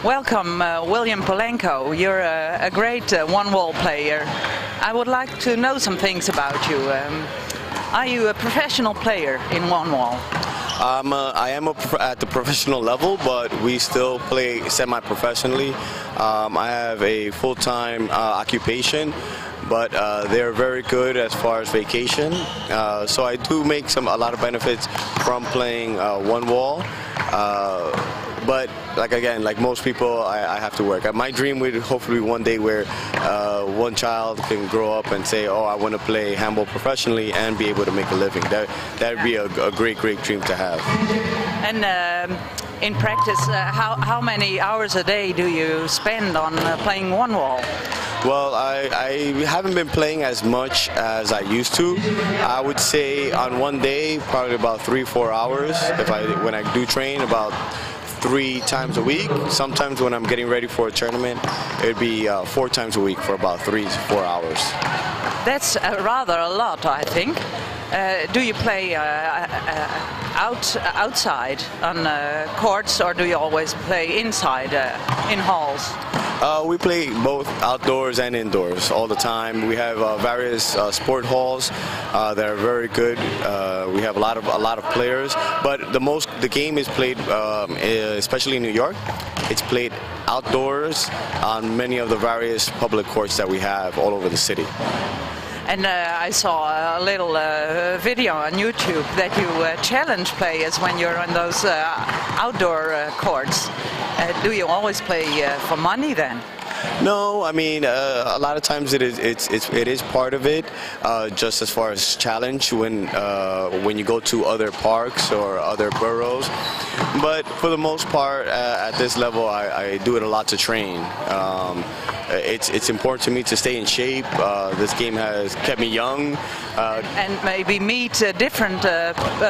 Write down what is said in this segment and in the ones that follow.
Welcome, William Polanco. You're a great one-wall player. I would like to know some things about you. Are you a professional player in one-wall? I am at the professional level, but we still play semi-professionally. I have a full-time occupation, but they're very good as far as vacation. So I do make a lot of benefits from playing one-wall. But like most people, I have to work. My dream would hopefully one day where one child can grow up and say, oh, I want to play handball professionally and be able to make a living. That would be a great dream to have. And in practice, how many hours a day do you spend on playing one wall? Well, I haven't been playing as much as I used to. I would say on one day, probably about 3-4 hours. When I do train, about 3 times a week. Sometimes when I'm getting ready for a tournament, it'd be 4 times a week for about 3 to 4 hours. That's rather a lot, I think. Do you play outside on courts, or do you always play inside in halls? We play both outdoors and indoors all the time. We have various sport halls that are very good. We have a lot of players, but the game is played, especially in New York. It's played outdoors on many of the various public courts that we have all over the city. And I saw a little video on YouTube that you challenge players when you're on those outdoor courts. Do you always play for money then? No, I mean a lot of times it is part of it. Just as far as challenge when you go to other parks or other boroughs. But for the most part, at this level, I do it a lot to train. It's important to me to stay in shape. This game has kept me young. And maybe meet different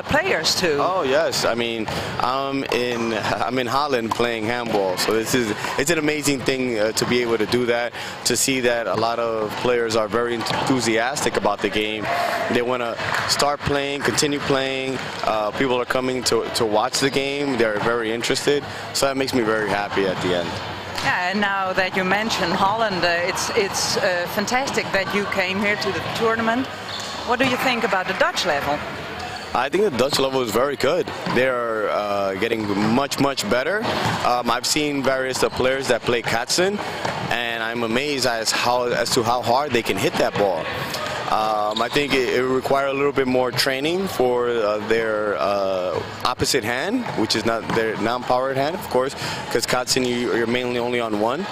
players too. Oh yes, I mean I'm in Holland playing handball, so it's an amazing thing to be able to do that. To see that a lot of players are very enthusiastic about the game. They want to start playing, continue playing. People are coming to watch the game. They're very interested, so that makes me very happy at the end. Yeah, and now that you mention Holland, it's fantastic that you came here to the tournament. What do you think about the Dutch level? I think the Dutch level is very good. They're getting much better. I've seen various players that play Kaatsen, and I'm amazed as to how hard they can hit that ball. I think it requires a little bit more training for their opposite hand, which is not their non-powered hand, of course, because Kaatsen you're mainly only on one.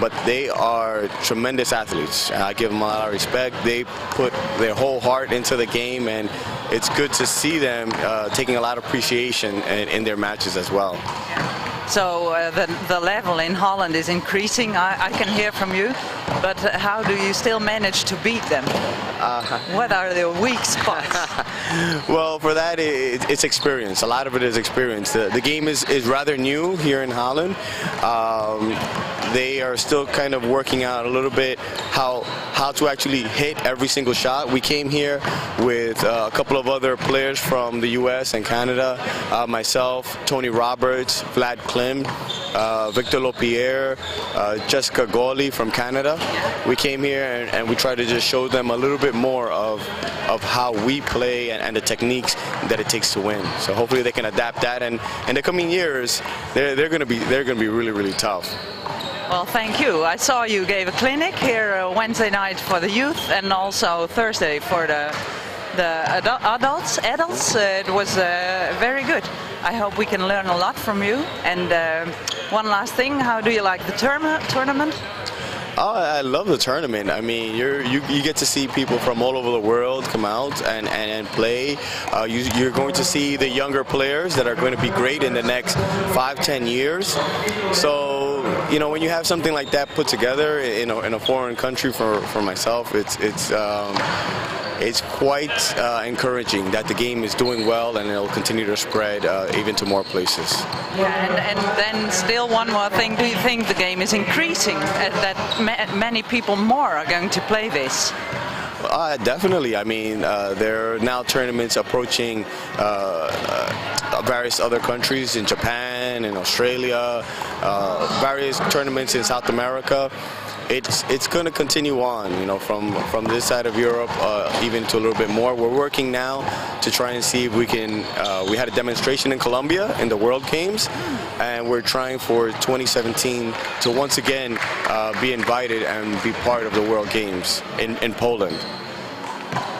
But they are tremendous athletes, and I give them a lot of respect. They put their whole heart into the game, and it's good to see them taking a lot of appreciation in their matches as well. So the level in Holland is increasing, I can hear from you, but how do you still manage to beat them? What are their weak spots? Well, for that, it's experience. A lot of it is experience. The game is rather new here in Holland. They are still kind of working out a little bit how to actually hit every single shot. We came here with a couple of other players from the US and Canada, myself, Tony Roberts, Vlad Klym, Victor Lopierre, Jessica Gawley from Canada. We came here and we tried to just show them a little bit more of how we play and the techniques that it takes to win. So hopefully they can adapt that, and in the coming years they're going to be really tough. Well, thank you. I saw you gave a clinic here Wednesday night for the youth and also Thursday for the adults. It was very good. I hope we can learn a lot from you. And one last thing, how do you like the tournament? Oh, I love the tournament. I mean, you get to see people from all over the world come out and play. You're going to see the younger players that are going to be great in the next 5-10 years. So, you know, when you have something like that put together in a foreign country for myself, it's quite encouraging that the game is doing well, and it'll continue to spread even to more places. Yeah, and then still one more thing, do you think the game is increasing, that many people more are going to play this? Definitely. I mean, there are now tournaments approaching various other countries in Japan, Japan, in Australia, various tournaments in South America. It's going to continue on, you know, from this side of Europe, even to a little bit more. We're working now to try and see if we can. We had a demonstration in Colombia in the World Games, and we're trying for 2017 to once again be invited and be part of the World Games in Poland.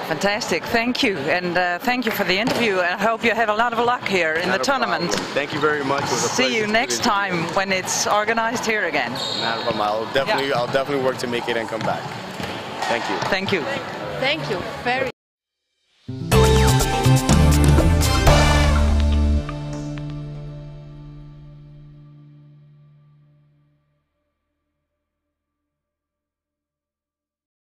Fantastic, thank you, and thank you for the interview. I hope you have a lot of luck here in the tournament. Problem. Thank you very much. It was a See you next time when it's organized here again. Not a problem. I'll definitely work to make it and come back. Thank you. Thank you. Thank you. Very.